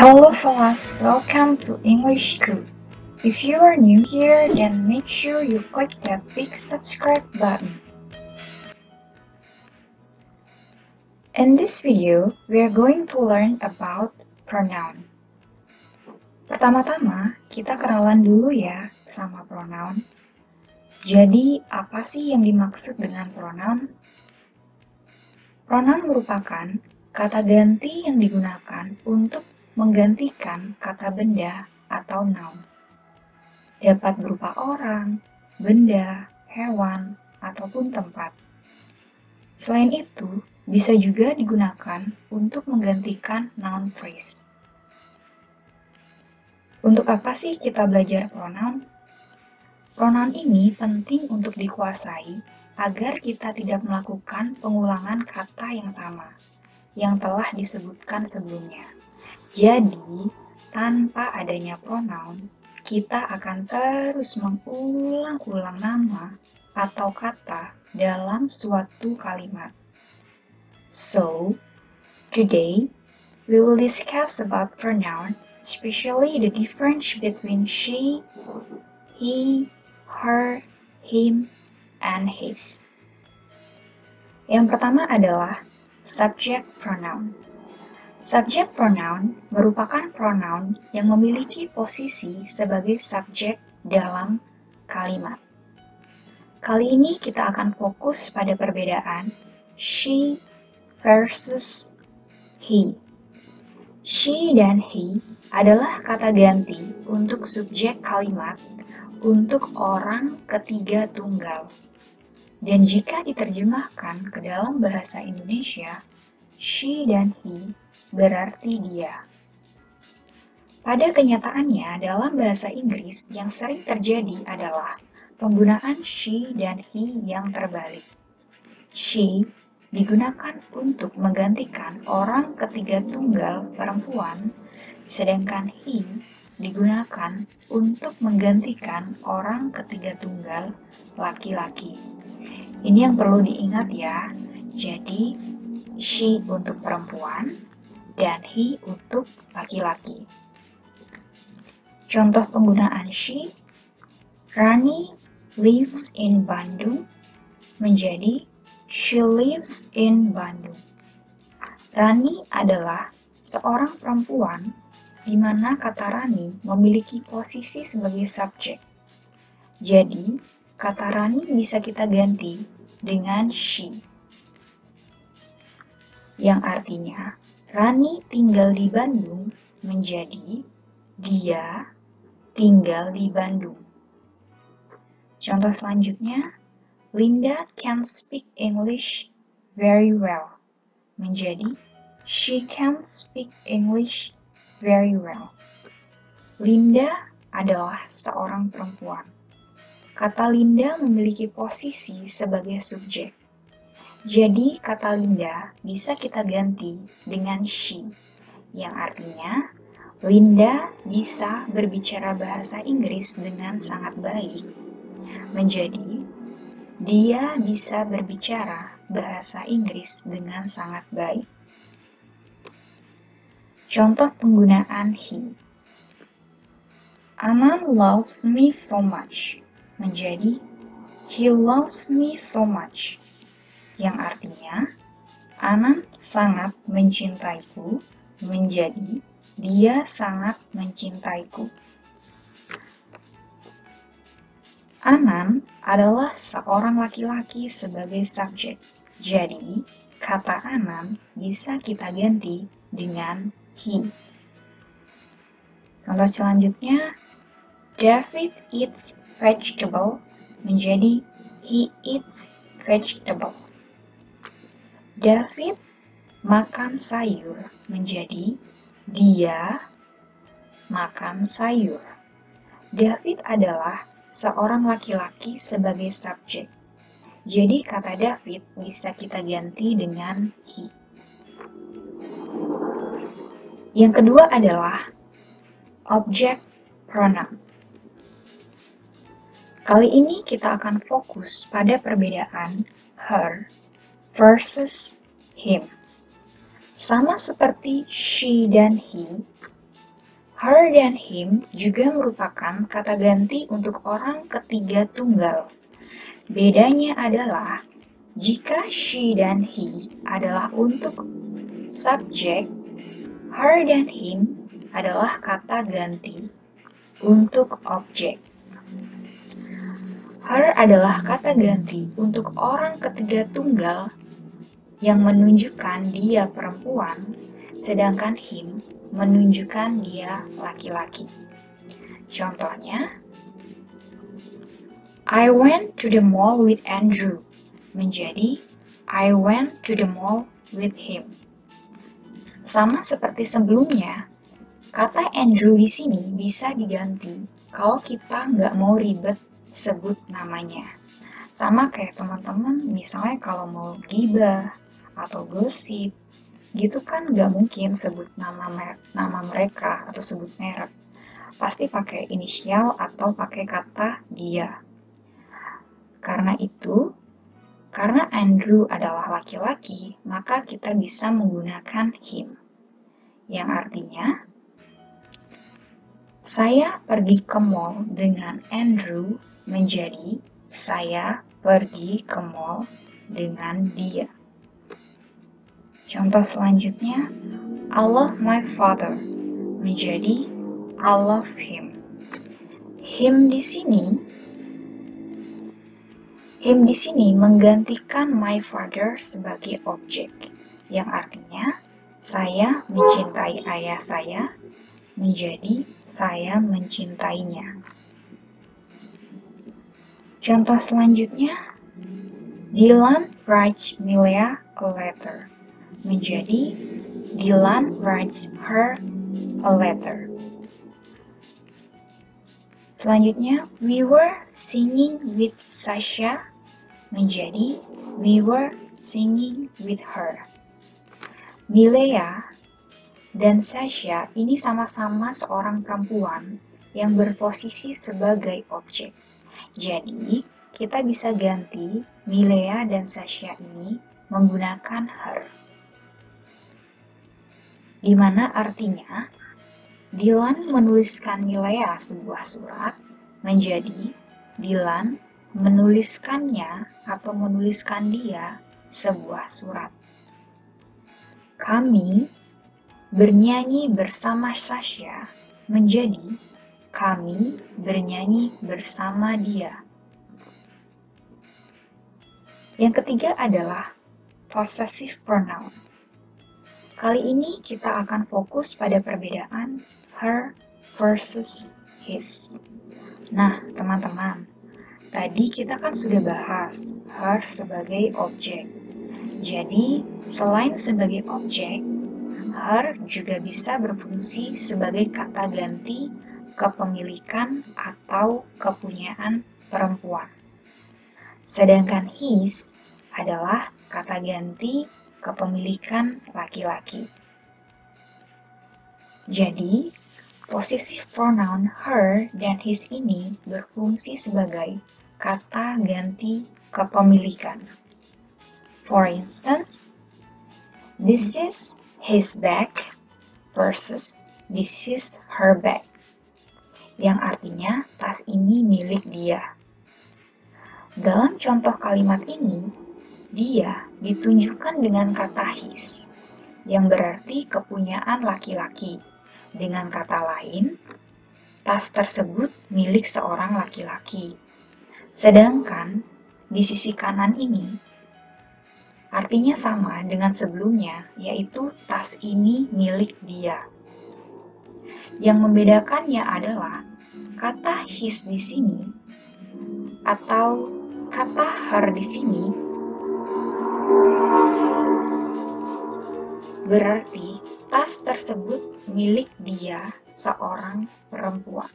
Hello fellas, welcome to English School. If you are new here, then make sure you click that big subscribe button. In this video, we are going to learn about pronoun. Pertama-tama, kita kenalan dulu ya sama pronoun. Jadi, apa sih yang dimaksud dengan pronoun? Pronoun merupakan kata ganti yang digunakan untuk menggantikan kata benda atau noun. Dapat berupa orang, benda, hewan, ataupun tempat. Selain itu, bisa juga digunakan untuk menggantikan noun phrase. Untuk apa sih kita belajar pronoun? Pronoun ini penting untuk dikuasai agar kita tidak melakukan pengulangan kata yang sama yang telah disebutkan sebelumnya. Jadi, tanpa adanya pronoun, kita akan terus mengulang-ulang nama atau kata dalam suatu kalimat. So, today we will discuss about pronoun, especially the difference between she, he, her, him, and his. Yang pertama adalah subject pronoun. Subject pronoun merupakan pronoun yang memiliki posisi sebagai subjek dalam kalimat. Kali ini kita akan fokus pada perbedaan she versus he. She dan he adalah kata ganti untuk subjek kalimat untuk orang ketiga tunggal. Dan jika diterjemahkan ke dalam bahasa Indonesia, she dan he berarti dia. Pada kenyataannya, dalam bahasa Inggris yang sering terjadi adalah penggunaan she dan he yang terbalik. She digunakan untuk menggantikan orang ketiga tunggal perempuan, sedangkan he digunakan untuk menggantikan orang ketiga tunggal laki-laki. Ini yang perlu diingat ya. Jadi, she untuk perempuan, dan he untuk laki-laki. Contoh penggunaan she, Rani lives in Bandung menjadi she lives in Bandung. Rani adalah seorang perempuan di mana kata Rani memiliki posisi sebagai subjek. Jadi, kata Rani bisa kita ganti dengan she, yang artinya Rani tinggal di Bandung menjadi dia tinggal di Bandung. Contoh selanjutnya, Linda can speak English very well menjadi she can speak English very well. Linda adalah seorang perempuan. Kata Linda memiliki posisi sebagai subjek. Jadi, kata Linda bisa kita ganti dengan she, yang artinya Linda bisa berbicara bahasa Inggris dengan sangat baik, menjadi dia bisa berbicara bahasa Inggris dengan sangat baik. Contoh penggunaan he. Anand loves me so much, menjadi he loves me so much, yang artinya Anand sangat mencintaiku menjadi dia sangat mencintaiku. Anand adalah seorang laki-laki sebagai subjek. Jadi, kata Anand bisa kita ganti dengan he. Contoh selanjutnya, David eats vegetable menjadi he eats vegetable. David makan sayur menjadi dia makan sayur. David adalah seorang laki-laki sebagai subjek. Jadi kata David bisa kita ganti dengan he. Yang kedua adalah object pronoun. Kali ini kita akan fokus pada perbedaan her versus him. Sama seperti she dan he, Her dan him juga merupakan kata ganti untuk orang ketiga tunggal. Bedanya adalah jika she dan he adalah untuk subjek, her dan him adalah kata ganti untuk objek. Her adalah kata ganti untuk orang ketiga tunggal yang menunjukkan dia perempuan, sedangkan him menunjukkan dia laki-laki. Contohnya, I went to the mall with Andrew menjadi I went to the mall with him. Sama seperti sebelumnya, kata Andrew di sini bisa diganti kalau kita nggak mau ribet sebut namanya. Sama kayak teman-teman, misalnya kalau mau gibah atau gosip, gitu kan nggak mungkin sebut nama mereka atau sebut merek. Pasti pakai inisial atau pakai kata dia. Karena itu, karena Andrew adalah laki-laki, maka kita bisa menggunakan him. Yang artinya, saya pergi ke mall dengan Andrew menjadi saya pergi ke mall dengan dia. Contoh selanjutnya, I love my father menjadi I love him. Him di sini menggantikan my father sebagai objek, yang artinya saya mencintai ayah saya menjadi saya mencintainya. Contoh selanjutnya, Dylan writes Milea a letter menjadi Dylan writes her a letter. Selanjutnya, we were singing with Sasha menjadi we were singing with her. Milea dan Sasha ini sama-sama seorang perempuan yang berposisi sebagai objek. Jadi, kita bisa ganti Milea dan Sasha ini menggunakan her. Di mana artinya, Dylan menuliskan Milea sebuah surat menjadi Dylan menuliskannya atau menuliskan dia sebuah surat. Kami bernyanyi bersama Sasha menjadi kami bernyanyi bersama dia. Yang ketiga adalah possessive pronoun. Kali ini kita akan fokus pada perbedaan her versus his. Nah, teman-teman, tadi kita kan sudah bahas her sebagai objek. Jadi, selain sebagai objek, her juga bisa berfungsi sebagai kata ganti kepemilikan atau kepunyaan perempuan. Sedangkan his adalah kata ganti kepemilikan laki-laki. Jadi, possessive pronoun her dan his ini berfungsi sebagai kata ganti kepemilikan. For instance, this is his bag versus this is her bag, yang artinya tas ini milik dia. Dalam contoh kalimat ini, dia ditunjukkan dengan kata his, yang berarti kepunyaan laki-laki. Dengan kata lain, tas tersebut milik seorang laki-laki. Sedangkan di sisi kanan ini, artinya sama dengan sebelumnya, yaitu tas ini milik dia. Yang membedakannya adalah kata his di sini atau kata her di sini berarti tas tersebut milik dia, seorang perempuan.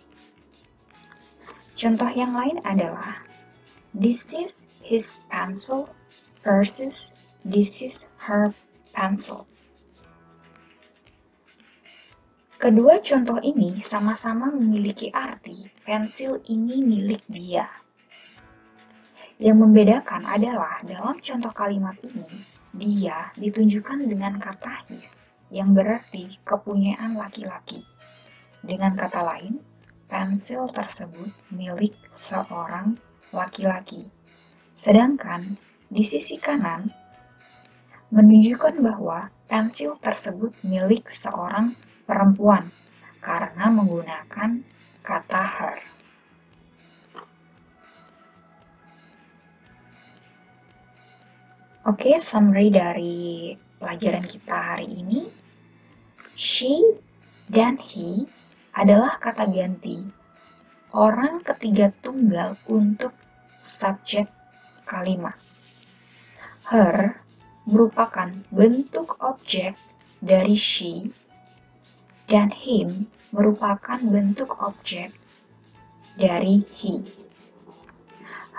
Contoh yang lain adalah this is his pencil versus this is her pencil. Kedua contoh ini sama-sama memiliki arti pensil ini milik dia. Yang membedakan adalah dalam contoh kalimat ini, dia ditunjukkan dengan kata his, yang berarti kepunyaan laki-laki. Dengan kata lain, pensil tersebut milik seorang laki-laki. Sedangkan di sisi kanan menunjukkan bahwa pensil tersebut milik seorang perempuan karena menggunakan kata her. Oke, summary dari pelajaran kita hari ini. She dan he adalah kata ganti orang ketiga tunggal untuk subjek kalimat. Her merupakan bentuk objek dari she dan him merupakan bentuk objek dari he.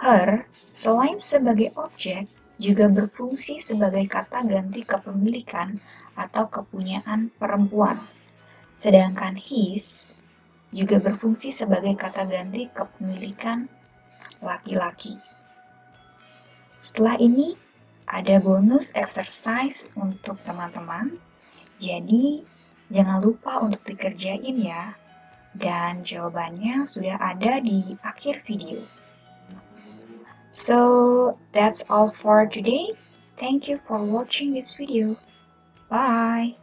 Her selain sebagai objek juga berfungsi sebagai kata ganti kepemilikan atau kepunyaan perempuan. Sedangkan his juga berfungsi sebagai kata ganti kepemilikan laki-laki. Setelah ini, ada bonus exercise untuk teman-teman. Jadi, jangan lupa untuk dikerjain ya. Dan jawabannya sudah ada di akhir video. So, that's all for today. Thank you for watching this video. Bye!